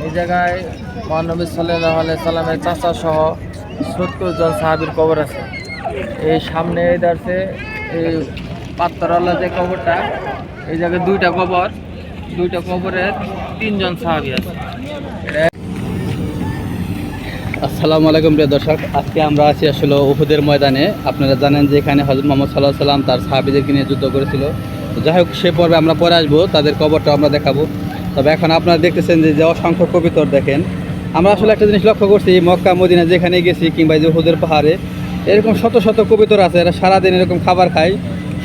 এই জায়গায় মহানবী সাল্লাল্লাহু আলাইহি সাল্লামের চাচা সহ 70 জন সাহাবীর কবর আছে। এই সামনে দাঁড়ছে এই পাত্তরওয়ালা যে কবরটা, এই জায়গায় দুইটা কবরের 3 জন সাহাবী আছে। আসসালামু আলাইকুম প্রিয় দর্শক, আজকে আমরা আছি আসলে উহুদের ময়দানে। আপনারা জানেন যে এখানে হযরত মুহাম্মদ সাল্লাল্লাহু আলাইহি সাল্লাম তার সাহাবীদেরকে নিয়ে যুদ্ধ করেছিল। তো যাই হোক, সে পর্বে আমরা পরে আসবো, তাদের কবরটা আমরা দেখাবো। তবে এখন আপনারা দেখতেছেন যে অসংখ্য কবিতর দেখেন। আমরা আসলে একটা জিনিস লক্ষ্য করছি, মক্কা মদিনা যেখানে গেছি কিংবা যে উহুদের পাহাড়ে এরকম শত শত কবিতর আছে। এরা সারাদিন এরকম খাবার খায়,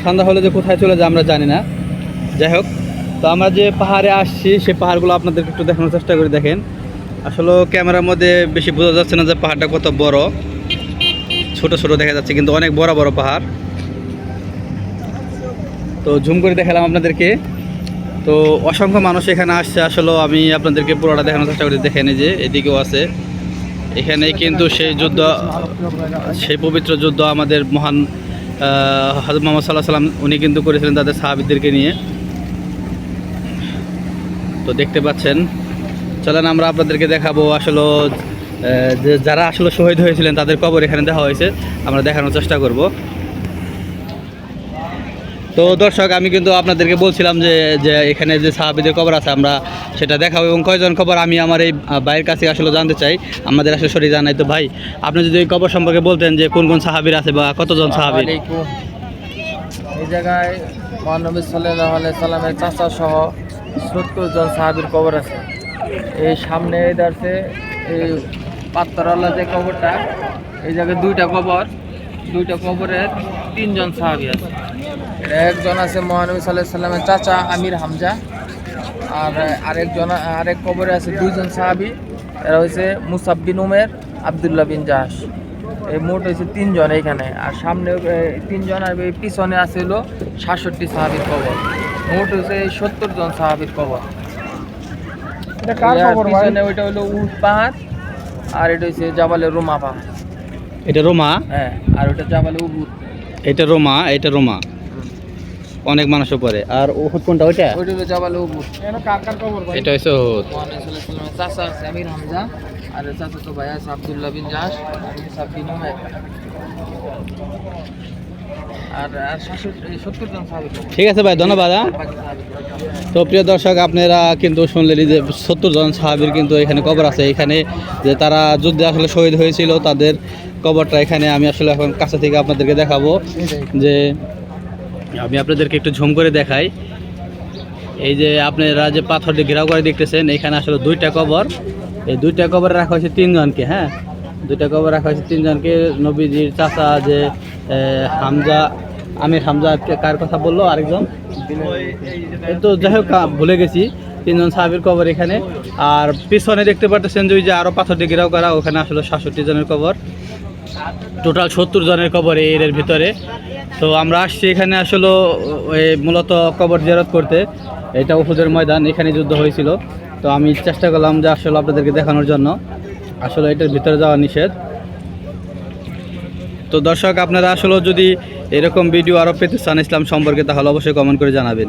সন্ধ্যা হলে যে কোথায় চলে যায় আমরা জানি না। যাই হোক, তো আমরা যে পাহাড়ে আসছি সেই পাহাড়গুলো আপনাদেরকে একটু দেখানোর চেষ্টা করি। দেখেন, আসলে ক্যামেরার মধ্যে বেশি বোঝা যাচ্ছে না যে পাহাড়টা কত বড়, ছোট ছোট দেখা যাচ্ছে কিন্তু অনেক বড় বড় পাহাড়। তো জুম করে দেখালাম আপনাদেরকে। তো অসংখ্য মানুষ এখানে আসছে। আসলে আমি আপনাদেরকে পুরোটা দেখানোর চেষ্টা করি। দেখেন এই যে এদিকেও আছে, এখানে কিন্তু সেই পবিত্র যুদ্ধ আমাদের মহান হযরত মুহাম্মদ সাল্লাল্লাহু আলাইহি সাল্লাম উনি কিন্তু করেছিলেন তাদের সাহাবীদেরকে নিয়ে। তো দেখতে পাচ্ছেন, চলেন আমরা আপনাদেরকে দেখাবো আসলে যে যারা আসলে শহীদ হয়েছিলেন তাদের কবর এখানে দেখা হয়েছে, আমরা দেখানোর চেষ্টা করব। তো দর্শক, আমি কিন্তু আপনাদেরকে বলছিলাম যে এখানে যে সাহাবীদের কবর আছে আমরা সেটা দেখাবো এবং কয়জন কবর আমি আমার এই ভাইয়ের কাছে আসলে জানতে চাই। আমাদের আসলে সঠিক জানাই। তো ভাই, আপনি যদি এই কবর সম্পর্কে বলতেন যে কোন কোন সাহাবীর আছে বা কতজন সাহাবী। এই জায়গায় মহানবী সাল্লাল্লাহু আলাইহি সাল্লামের চাচা সহ 70 জন সাহাবীর কবর আছে। এই সামনে দাঁড়ছে এই পাত্তরওয়ালা যে কবরটা, এই জায়গায় দুইটা কবরের 3 জন সাহাবী আছে। একজন আছে মহানবী সাল্লাল্লাহু আলাইহি সাল্লামের চাচা আমির হামজা, আর আরেক কবরে আছে 2 জন সাহাবী। এরা হচ্ছে মুসাব বিন উমের, আব্দুল্লাহ বিন জাহাশ। এই মোট হয়েছে 3 জন এইখানে, আর সামনে 3 জন, আর এই পিছনে আছে হলো 66 সাহাবীর কবর। মোট হয়েছে 70 জন সাহাবীর কবর। পিছনে ওইটা হলো উহুদ পাহাড়, আর এটা হচ্ছে জাবালে রোমা পাহাড়। এটা রোমা? হ্যাঁ, আর ওটা জাবালে উহুদ। এটা রোমা অনেক মানুষ পড়ে। আর উহুদ কোনটা? ওইটা হলো জাবালে উহুদ। কার কবর ভাই? এটা হচ্ছে উহুদ। মুহাম্মদ সাল্লাল্লাহু আলাইহি ওয়াসাল্লামের চাচা আছে আমির হামজা, আর চাচা তো ভাই আছে আব্দুল্লাহ বিন জাহাশ, আর মুসাব বিন উমাইর, আর 70 জন সাহাবী। ঠিক আছে ভাই, ধন্যবাদ। তো প্রিয় দর্শক, আপনারা কিন্তু শুনলেন যে 70 জন সাহাবীর কিন্তু এখানে কবর আছে। এখানে যে তারা যুদ্ধে আসলে শহীদ হয়েছিল তাদের কবরটা এখানে আমি আসলে এখন কাছে থেকে আপনাদেরকে দেখাবো। যে আমি আপনাদেরকে একটু ঝুম করে দেখাই। এই যে আপনারা যে পাথর দিয়ে ঘেরাও করে দেখতেছেন, এখানে আসলে 2টা কবর। এই 2টা কবরে রাখা হয়েছে 3 জনকে। হ্যাঁ, 2টা কবর রাখা হয়েছে 3 জনকে। নবীজির চাচা যে আমির হামজা, কার কথা বললো আরেকজন, তো যাই হোক ভুলে গেছি। 3 জন সাহাবীর কবর এখানে। আর পিছনে দেখতে পারতেছেন যে আরও পাথর দিয়ে ঘেরাও করা, ওখানে আসলে 67 জনের কবর। টোটাল 70 জনের কবর এর ভিতরে। তো আমরা আসছি এখানে আসলে মূলত কবর জিয়ারত করতে। এটা উহুদের ময়দান, এখানে যুদ্ধ হয়েছিল। তো আমি চেষ্টা করলাম যে আসলে আপনাদেরকে দেখানোর জন্য। আসলে এটার ভিতরে যাওয়া নিষেধ। তো দর্শক, আপনারা আসলে যদি এরকম ভিডিও আরও পেতে চান ইসলাম সম্পর্কে, তাহলে অবশ্যই কমেন্ট করে জানাবেন।